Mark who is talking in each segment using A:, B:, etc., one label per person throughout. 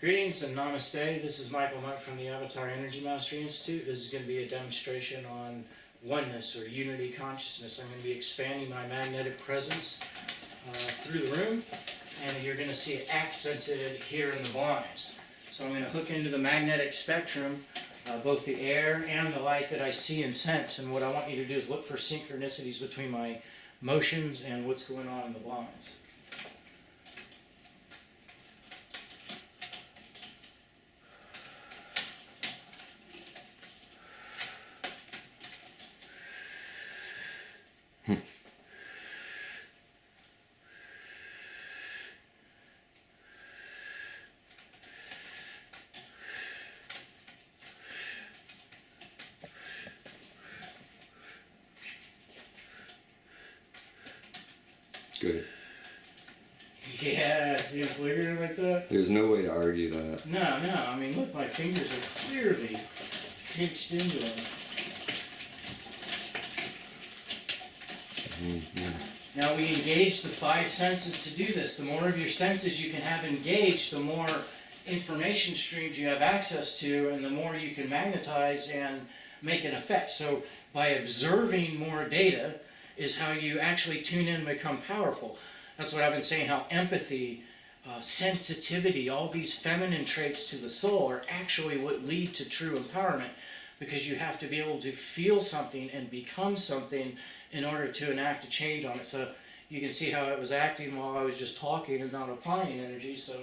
A: Greetings and namaste. This is Michael Monk from the Avatar Energy Mastery Institute. This is going to be a demonstration on oneness or unity consciousness. I'm going to be expanding my magnetic presence through the room, and you're going to see it accented here in the blinds. So I'm going to hook into the magnetic spectrum both the air and the light that I see and sense, and what I want you to do is look for synchronicities between my motions and what's going on in the blinds.
B: Good.
A: Yeah, see it flickering like that?
B: There's no way to argue that.
A: No, I mean, look, my fingers are clearly pinched into them.
B: Mm-hmm.
A: Now we engage the 5 senses to do this. The more of your senses you can have engaged, the more information streams you have access to, and the more you can magnetize and make an effect. So by observing more data is how you actually tune in and become powerful. That's what I've been saying, how empathy, sensitivity, all these feminine traits to the soul are actually what lead to true empowerment, because you have to be able to feel something and become something in order to enact a change on it. So you can see how it was acting while I was just talking and not applying energy, so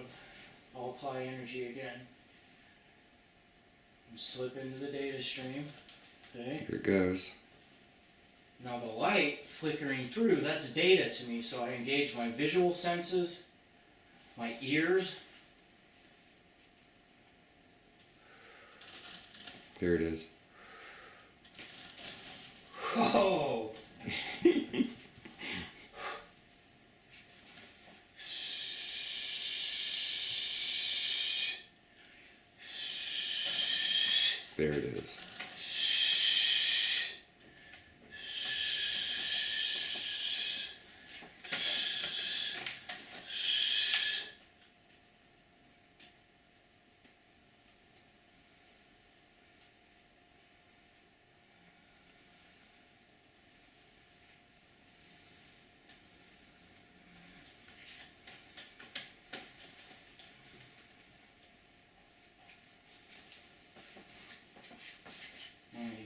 A: I'll apply energy again. And slip into the data stream. Okay.
B: Here it goes.
A: Now the light flickering through, that's data to me, so I engage my visual senses, my ears.
B: Here it is.
A: Whoa!
B: There it is.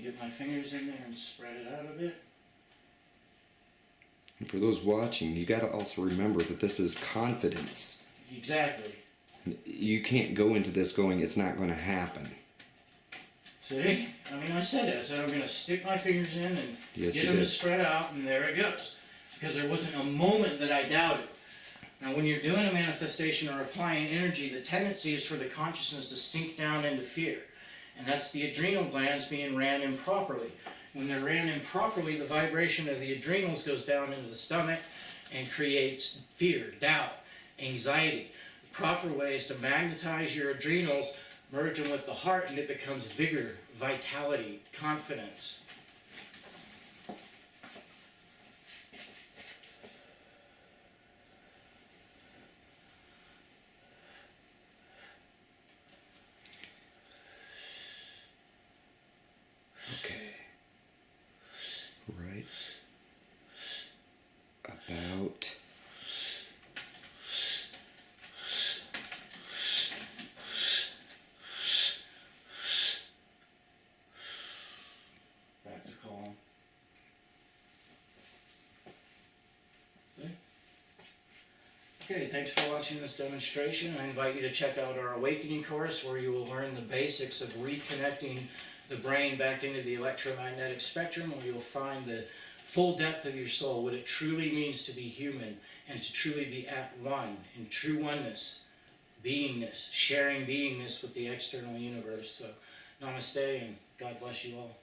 A: Get my fingers in there and spread it out a bit.
B: And for those watching, you got to also remember that this is confidence.
A: Exactly.
B: You can't go into this going, it's not going to happen.
A: See? I mean, I said it. I said I'm going to stick my fingers in and
B: Yes,
A: get them to spread out, and there it goes. Because there wasn't a moment that I doubted. Now, when you're doing a manifestation or applying energy, the tendency is for the consciousness to sink down into fear. And that's the adrenal glands being ran improperly. When they're ran improperly, the vibration of the adrenals goes down into the stomach and creates fear, doubt, anxiety. The proper way is to magnetize your adrenals, merge them with the heart, and it becomes vigor, vitality, confidence.
B: Okay. Right about
A: Back to calm. Okay, thanks for watching this demonstration. I invite you to check out our Awakening course, where you will learn the basics of reconnecting the brain back into the electromagnetic spectrum, where you'll find the full depth of your soul, what it truly means to be human and to truly be at one, in true oneness, beingness, sharing beingness with the external universe. So, namaste and God bless you all.